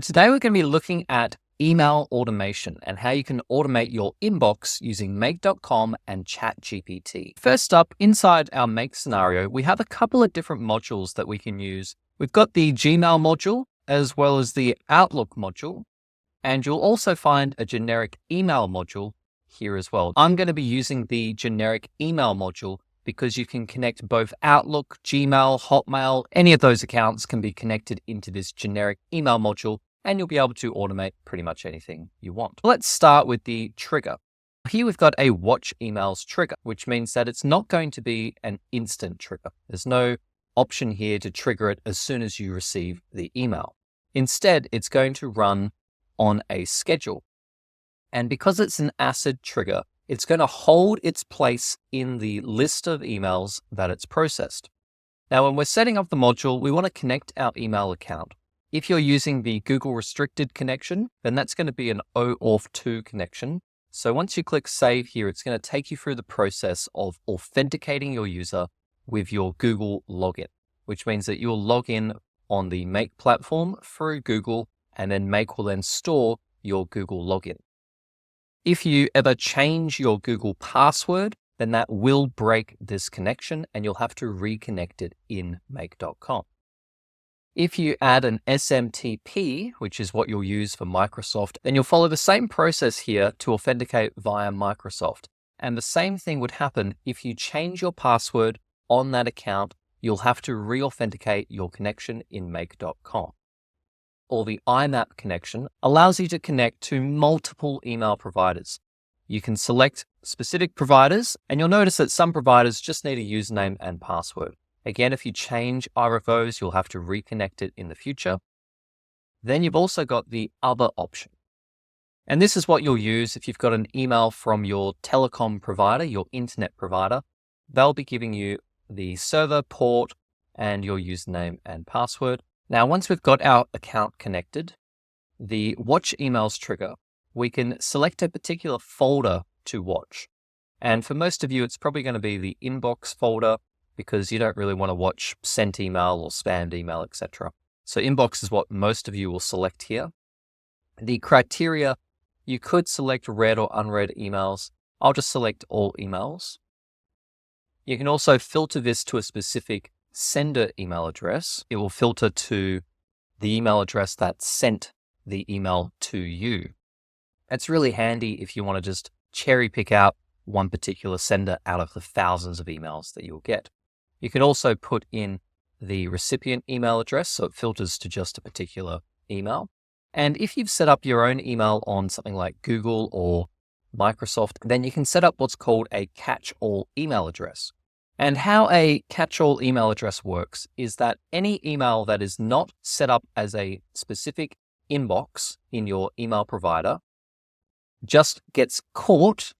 Today, we're going to be looking at email automation and how you can automate your inbox using Make.com and ChatGPT. First up, inside our Make scenario, we have a couple of different modules that we can use. We've got the Gmail module as well as the Outlook module, and you'll also find a generic email module here as well. I'm going to be using the generic email module because you can connect both Outlook, Gmail, Hotmail, any of those accounts can be connected into this generic email module, and you'll be able to automate pretty much anything you want. Let's start with the trigger. Here we've got a watch emails trigger, which means that it's not going to be an instant trigger. There's no option here to trigger it as soon as you receive the email. Instead, it's going to run on a schedule. And because it's an ACID trigger, it's going to hold its place in the list of emails that it's processed. Now, when we're setting up the module, we want to connect our email account. If you're using the Google restricted connection, then that's going to be an OAuth2 connection. So once you click save here, it's going to take you through the process of authenticating your user with your Google login, which means that you'll log in on the Make platform through Google, and then Make will then store your Google login. If you ever change your Google password, then that will break this connection and you'll have to reconnect it in Make.com. If you add an SMTP, which is what you'll use for Microsoft, then you'll follow the same process here to authenticate via Microsoft. And the same thing would happen if you change your password on that account. You'll have to re-authenticate your connection in Make.com. Or the IMAP connection allows you to connect to multiple email providers. You can select specific providers, and you'll notice that some providers just need a username and password. Again, if you change either of those, you'll have to reconnect it in the future. Then you've also got the other option. And this is what you'll use if you've got an email from your telecom provider, your internet provider. They'll be giving you the server port and your username and password. Now, once we've got our account connected, the watch emails trigger, we can select a particular folder to watch. And for most of you, it's probably going to be the inbox folder, because you don't really want to watch sent email or spammed email, etc. So inbox is what most of you will select here. The criteria, you could select read or unread emails. I'll just select all emails. You can also filter this to a specific sender email address. It will filter to the email address that sent the email to you. It's really handy if you want to just cherry pick out one particular sender out of the thousands of emails that you'll get. You can also put in the recipient email address, so it filters to just a particular email. And if you've set up your own email on something like Google or Microsoft, then you can set up what's called a catch-all email address. And how a catch-all email address works is that any email that is not set up as a specific inbox in your email provider just gets caught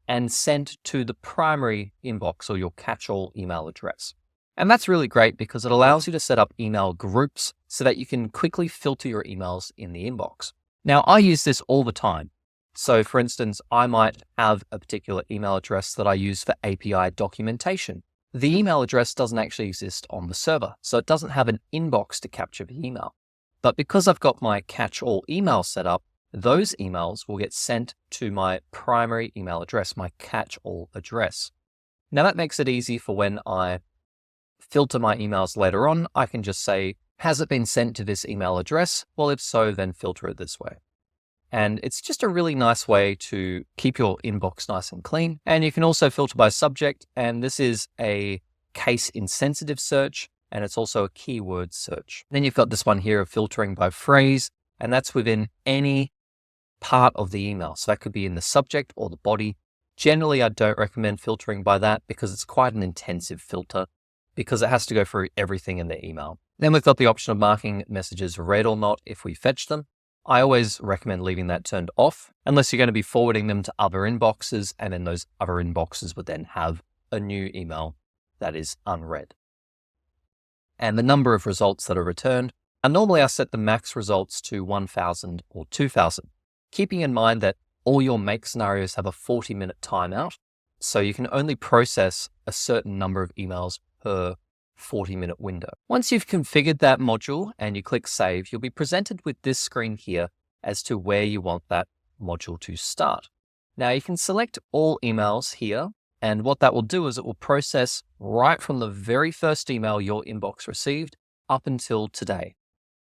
and sent to the primary inbox or your catch-all email address. And that's really great because it allows you to set up email groups so that you can quickly filter your emails in the inbox. Now, I use this all the time. So for instance, I might have a particular email address that I use for API documentation. The email address doesn't actually exist on the server, so it doesn't have an inbox to capture the email. But because I've got my catch-all email set up, those emails will get sent to my primary email address, my catch-all address. Now that makes it easy for when I filter my emails later on. I can just say, has it been sent to this email address? Well, if so, then filter it this way. And it's just a really nice way to keep your inbox nice and clean. And you can also filter by subject. And this is a case insensitive search. And it's also a keyword search. Then you've got this one here of filtering by phrase. And that's within any part of the email. So that could be in the subject or the body. Generally, I don't recommend filtering by that because it's quite an intensive filter because it has to go through everything in the email. Then we've got the option of marking messages read or not if we fetch them. I always recommend leaving that turned off unless you're going to be forwarding them to other inboxes, and then those other inboxes would then have a new email that is unread. And the number of results that are returned, and normally I set the max results to 1,000 or 2,000. Keeping in mind that all your Make scenarios have a 40-minute timeout, so you can only process a certain number of emails per 40-minute window. Once you've configured that module and you click Save, you'll be presented with this screen here as to where you want that module to start. Now you can select all emails here, and what that will do is it will process right from the very first email your inbox received up until today.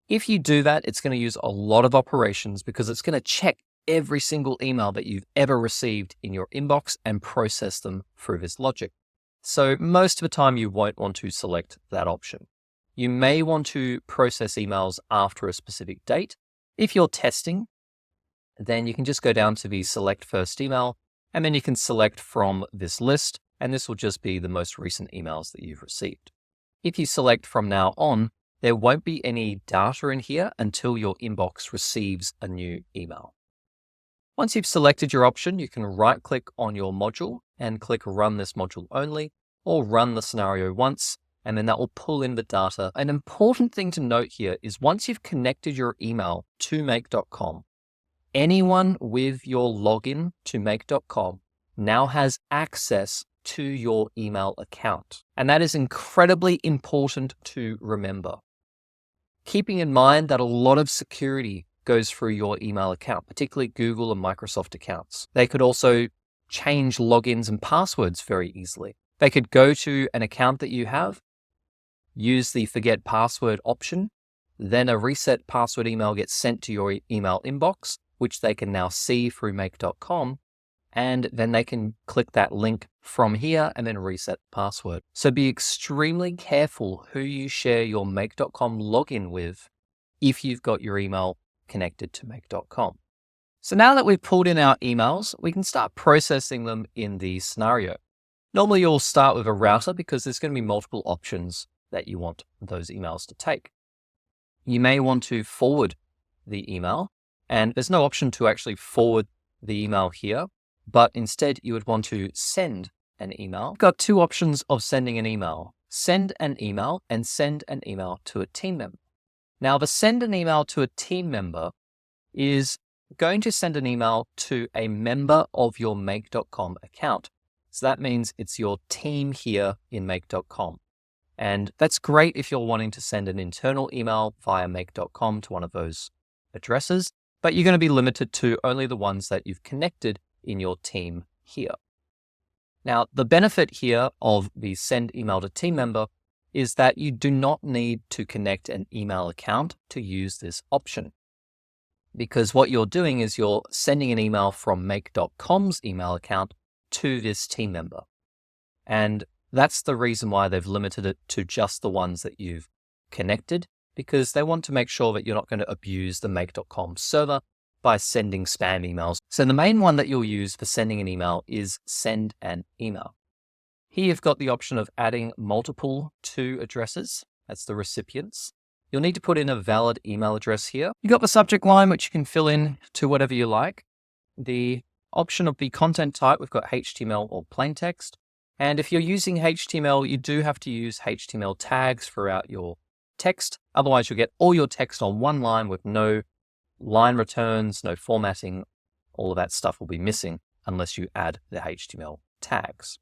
If you do that, it's going to use a lot of operations because it's going to check every single email that you've ever received in your inbox and process them through this logic. So most of the time you won't want to select that option. You may want to process emails after a specific date. If you're testing, then you can just go down to the select first email, and then you can select from this list, and this will just be the most recent emails that you've received. If you select from now on, there won't be any data in here until your inbox receives a new email. Once you've selected your option, you can right-click on your module and click Run this module only, or Run the scenario once, and then that will pull in the data. An important thing to note here is once you've connected your email to make.com, anyone with your login to make.com now has access to your email account. And that is incredibly important to remember. Keeping in mind that a lot of security goes through your email account, particularly Google and Microsoft accounts. They could also change logins and passwords very easily. They could go to an account that you have, use the forget password option, then a reset password email gets sent to your email inbox, which they can now see through make.com, and then they can click that link from here and then reset the password. So be extremely careful who you share your make.com login with if you've got your email connected to make.com. So now that we've pulled in our emails, we can start processing them in the scenario. Normally you'll start with a router because there's going to be multiple options that you want those emails to take. You may want to forward the email, and there's no option to actually forward the email here, but instead you would want to send an email. You've got two options of sending an email: send an email and send an email to a team member. Now, the send an email to a team member is going to send an email to a member of your make.com account. So that means it's your team here in make.com. And that's great if you're wanting to send an internal email via make.com to one of those addresses, but you're going to be limited to only the ones that you've connected in your team here. Now, the benefit here of the send email to team member is that you do not need to connect an email account to use this option. Because what you're doing is you're sending an email from make.com's email account to this team member. And that's the reason why they've limited it to just the ones that you've connected, because they want to make sure that you're not going to abuse the make.com server by sending spam emails. So the main one that you'll use for sending an email is send an email. Here you've got the option of adding multiple to addresses. That's the recipients. You'll need to put in a valid email address here. You've got the subject line, which you can fill in to whatever you like. The option of the content type, we've got HTML or plain text. And if you're using HTML, you do have to use HTML tags throughout your text. Otherwise, you'll get all your text on one line with no line returns, no formatting. All of that stuff will be missing unless you add the HTML tags.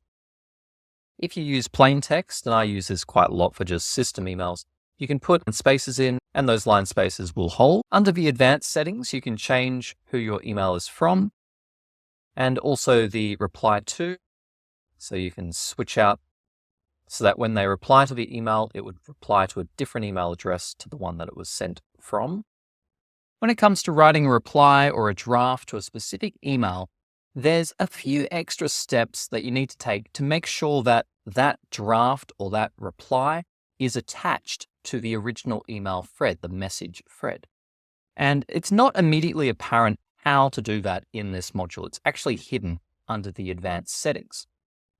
If you use plain text, and I use this quite a lot for just system emails, you can put spaces in and those line spaces will hold. Under the advanced settings, you can change who your email is from and also the reply to. So you can switch out so that when they reply to the email, it would reply to a different email address to the one that it was sent from. When it comes to writing a reply or a draft to a specific email, there's a few extra steps that you need to take to make sure that that draft or that reply is attached to the original email thread, the message thread. And it's not immediately apparent how to do that in this module. It's actually hidden under the advanced settings.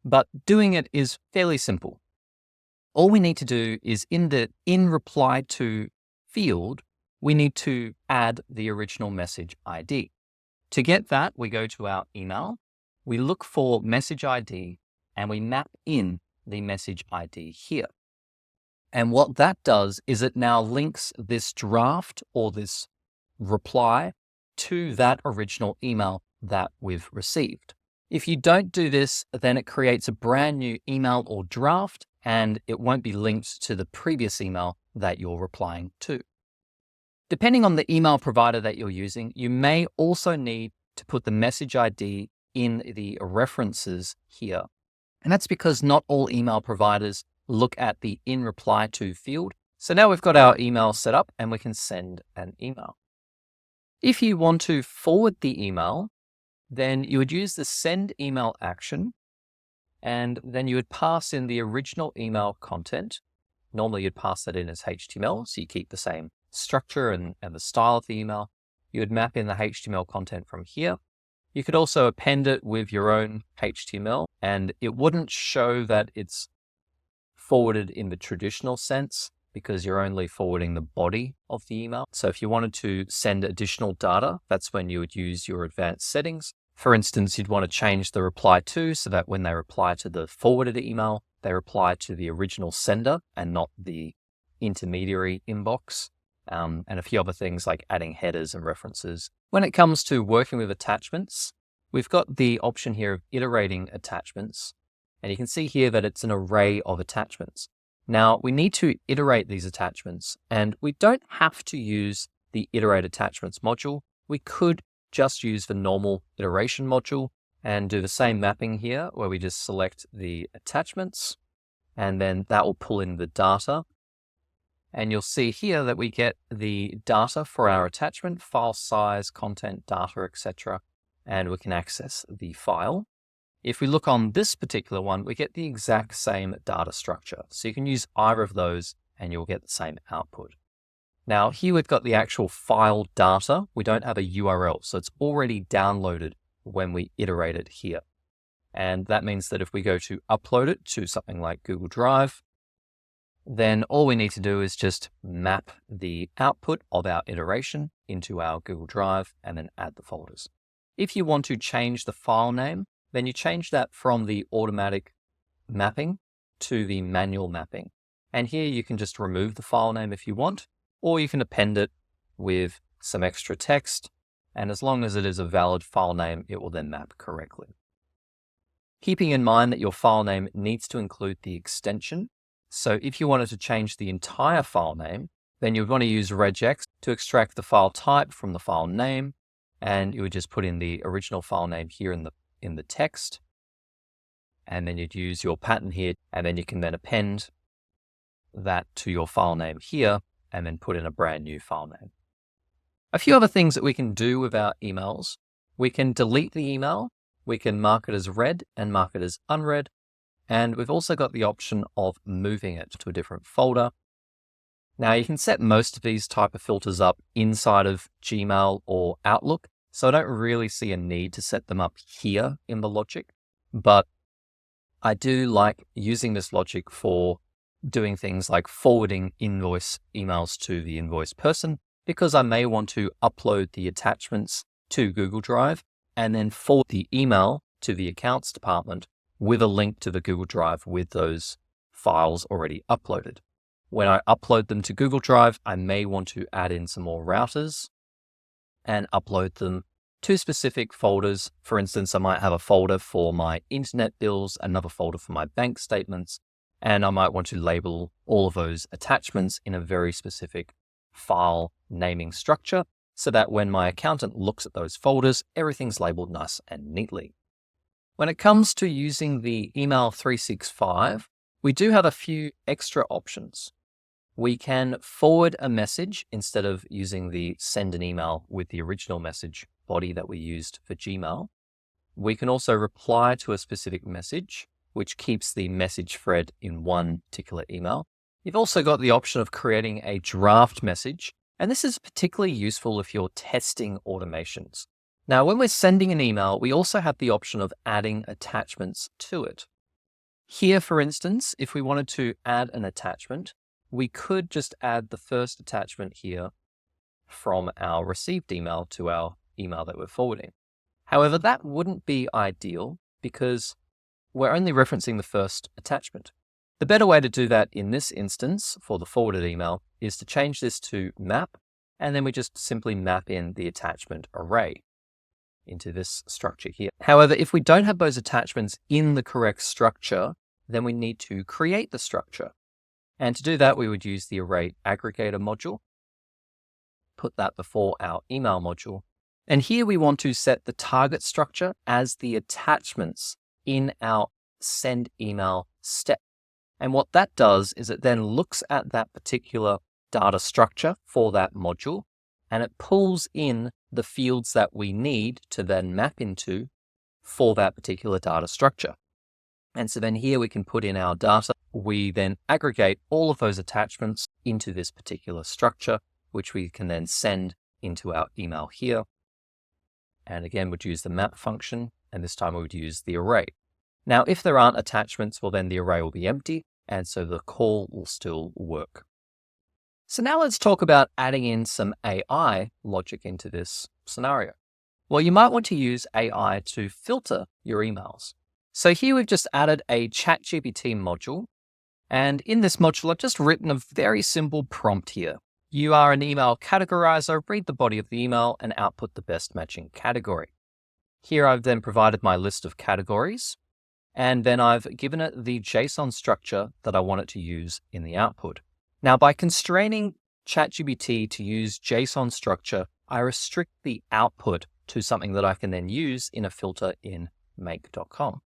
But doing it is fairly simple. All we need to do is in the in reply to field, we need to add the original message ID. To get that, we go to our email, we look for message ID, and we map in the message ID here. And what that does is it now links this draft or this reply to that original email that we've received. If you don't do this, then it creates a brand new email or draft and it won't be linked to the previous email that you're replying to. Depending on the email provider that you're using, you may also need to put the message ID in the references here. And that's because not all email providers look at the in reply to field. So now we've got our email set up and we can send an email. If you want to forward the email, then you would use the send email action, and then you would pass in the original email content. Normally you'd pass that in as HTML, so you keep the same structure and the style of the email. You would map in the HTML content from here. You could also append it with your own HTML, and it wouldn't show that it's forwarded in the traditional sense because you're only forwarding the body of the email. So if you wanted to send additional data, that's when you would use your advanced settings. For instance, you'd want to change the reply to so that when they reply to the forwarded email, they reply to the original sender and not the intermediary inbox. And a few other things like adding headers and references. When it comes to working with attachments, we've got the option here of iterating attachments. And you can see here that it's an array of attachments. Now, we need to iterate these attachments, and we don't have to use the iterate attachments module. We could just use the normal iteration module and do the same mapping here where we just select the attachments, and then that will pull in the data. And you'll see here that we get the data for our attachment, file size, content, data, etc. And we can access the file. If we look on this particular one, we get the exact same data structure. So you can use either of those and you'll get the same output. Now here we've got the actual file data. We don't have a URL, so it's already downloaded when we iterate it here. And that means that if we go to upload it to something like Google Drive, then all we need to do is just map the output of our iteration into our Google Drive and then add the folders. If you want to change the file name, then you change that from the automatic mapping to the manual mapping. And here you can just remove the file name if you want, or you can append it with some extra text. And as long as it is a valid file name, it will then map correctly. Keeping in mind that your file name needs to include the extension. So if you wanted to change the entire file name, then you would want to use regex to extract the file type from the file name. And you would just put in the original file name here in the text. And then you'd use your pattern here, and then you can then append that to your file name here, and then put in a brand new file name. A few other things that we can do with our emails. We can delete the email. We can mark it as read and mark it as unread. And we've also got the option of moving it to a different folder. Now you can set most of these type of filters up inside of Gmail or Outlook. So I don't really see a need to set them up here in the logic, but I do like using this logic for doing things like forwarding invoice emails to the invoice person, because I may want to upload the attachments to Google Drive and then forward the email to the accounts department with a link to the Google Drive with those files already uploaded. When I upload them to Google Drive, I may want to add in some more routers and upload them to specific folders. For instance, I might have a folder for my internet bills, another folder for my bank statements, and I might want to label all of those attachments in a very specific file naming structure so that when my accountant looks at those folders, everything's labeled nice and neatly. When it comes to using the Email 365, we do have a few extra options. We can forward a message instead of using the send an email with the original message body that we used for Gmail. We can also reply to a specific message, which keeps the message thread in one particular email. You've also got the option of creating a draft message, and this is particularly useful if you're testing automations. Now, when we're sending an email, we also have the option of adding attachments to it. Here, for instance, if we wanted to add an attachment, we could just add the first attachment here from our received email to our email that we're forwarding. However, that wouldn't be ideal because we're only referencing the first attachment. The better way to do that in this instance for the forwarded email is to change this to map, and then we just simply map in the attachment array into this structure here. However, if we don't have those attachments in the correct structure, then we need to create the structure. And to do that, we would use the array aggregator module, put that before our email module. And here we want to set the target structure as the attachments in our send email step. And what that does is it then looks at that particular data structure for that module, and it pulls in the fields that we need to then map into for that particular data structure. And so then here we can put in our data. We then aggregate all of those attachments into this particular structure, which we can then send into our email here. And again, we'd use the map function, and this time we would use the array. Now, if there aren't attachments, well, then the array will be empty, and so the call will still work. So now let's talk about adding in some AI logic into this scenario. Well, you might want to use AI to filter your emails. So here we've just added a ChatGPT module, and in this module, I've just written a very simple prompt here. You are an email categorizer, read the body of the email and output the best matching category. Here I've then provided my list of categories, and then I've given it the JSON structure that I want it to use in the output. Now, by constraining ChatGPT to use JSON structure, I restrict the output to something that I can then use in a filter in make.com.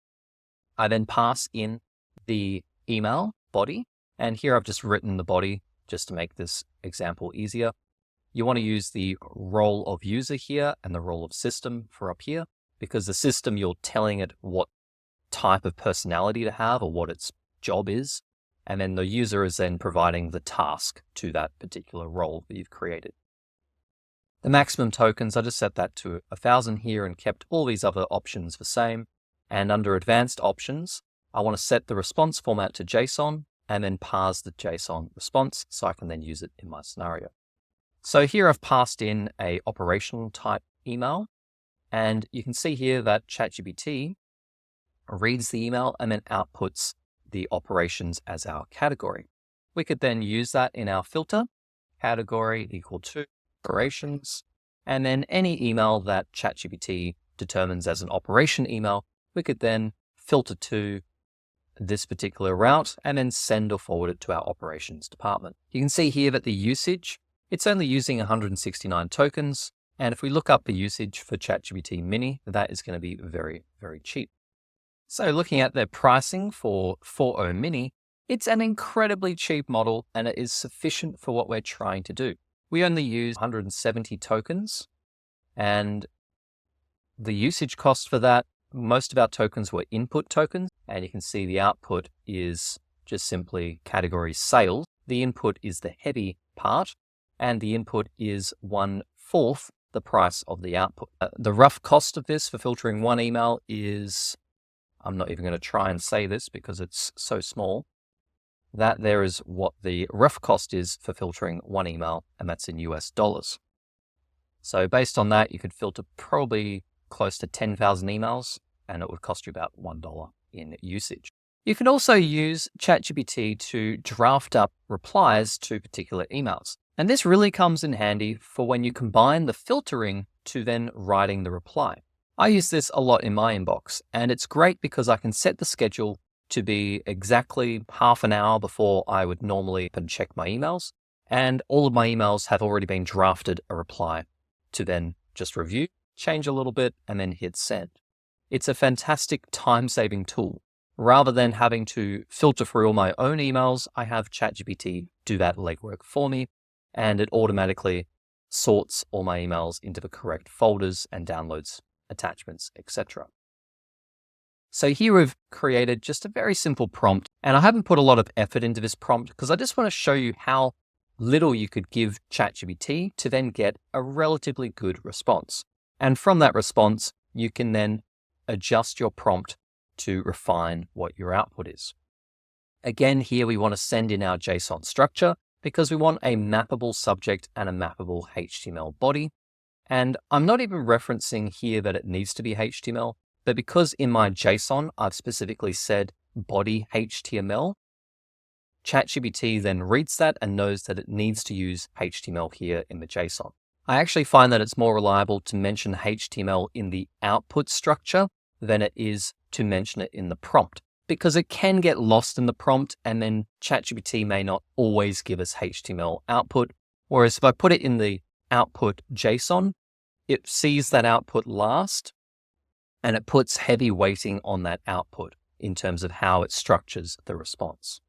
I then pass in the email body, and here I've just written the body just to make this example easier. You want to use the role of user here and the role of system for up here, because the system, you're telling it what type of personality to have or what its job is. And then the user is then providing the task to that particular role that you've created. The maximum tokens, I just set that to 1,000 here and kept all these other options the same. And under advanced options, I want to set the response format to JSON and then parse the JSON response so I can then use it in my scenario. So here I've passed in a operational type email, and you can see here that ChatGPT reads the email and then outputs the operations as our category. We could then use that in our filter, category equal to operations, and then any email that ChatGPT determines as an operation email, we could then filter to this particular route and then send or forward it to our operations department. You can see here that the usage, it's only using 169 tokens. And if we look up the usage for ChatGPT Mini, that is going to be very, very cheap. So looking at their pricing for 4.0 Mini, it's an incredibly cheap model and it is sufficient for what we're trying to do. We only use 170 tokens, and the usage cost for that, most of our tokens were input tokens, and you can see the output is just simply category sales. The input is the heavy part, and the input is 1/4 the price of the output. The rough cost of this for filtering one email is, I'm not even going to try and say this because it's so small, that there is what the rough cost is for filtering one email, and that's in US dollars. So based on that, you could filter probably close to 10,000 emails, and it would cost you about $1 in usage. You can also use ChatGPT to draft up replies to particular emails. And this really comes in handy for when you combine the filtering to then writing the reply. I use this a lot in my inbox, and it's great because I can set the schedule to be exactly half an hour before I would normally check my emails. And all of my emails have already been drafted a reply to then just review, change a little bit, and then hit send. It's a fantastic time-saving tool. Rather than having to filter through all my own emails, I have ChatGPT do that legwork for me, and it automatically sorts all my emails into the correct folders and downloads attachments, etc. So here we've created just a very simple prompt, and I haven't put a lot of effort into this prompt because I just want to show you how little you could give ChatGPT to then get a relatively good response. And from that response, you can then adjust your prompt to refine what your output is. Again, here we want to send in our JSON structure because we want a mappable subject and a mappable HTML body. And I'm not even referencing here that it needs to be HTML, but because in my JSON, I've specifically said body HTML, ChatGPT then reads that and knows that it needs to use HTML here in the JSON. I actually find that it's more reliable to mention HTML in the output structure than it is to mention it in the prompt, because it can get lost in the prompt, and then ChatGPT may not always give us HTML output. Whereas if I put it in the output JSON, it sees that output last, and it puts heavy weighting on that output in terms of how it structures the response.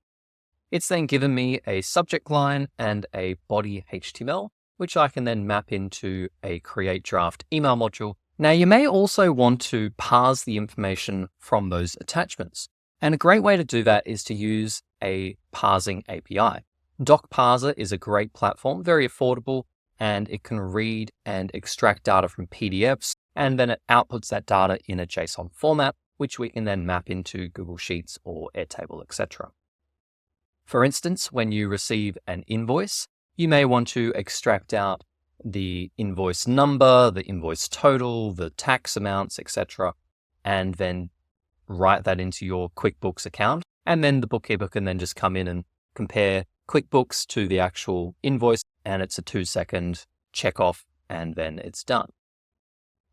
It's then given me a subject line and a body HTML, which I can then map into a create draft email module. Now, you may also want to parse the information from those attachments. And a great way to do that is to use a parsing API. DocParser is a great platform, very affordable, and it can read and extract data from PDFs, and then it outputs that data in a JSON format, which we can then map into Google Sheets or Airtable, etc. For instance, when you receive an invoice, you may want to extract out the invoice number, the invoice total, the tax amounts, etc., and then write that into your QuickBooks account. And then the bookkeeper can then just come in and compare QuickBooks to the actual invoice, and it's a 2-second check off, and then it's done.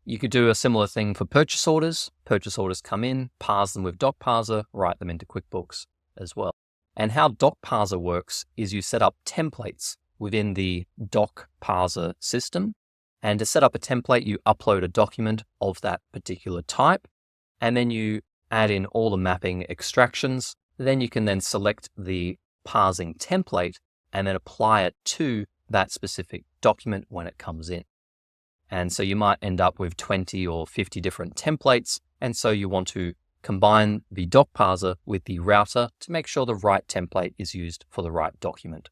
You could do a similar thing for purchase orders. Purchase orders come in, parse them with DocParser, write them into QuickBooks as well. And how DocParser works is you set up templates within the DocParser system. And to set up a template, you upload a document of that particular type, and then you add in all the mapping extractions. Then you can then select the parsing template and then apply it to that specific document when it comes in. And so you might end up with 20 or 50 different templates. And so you want to combine the DocParser with the router to make sure the right template is used for the right document.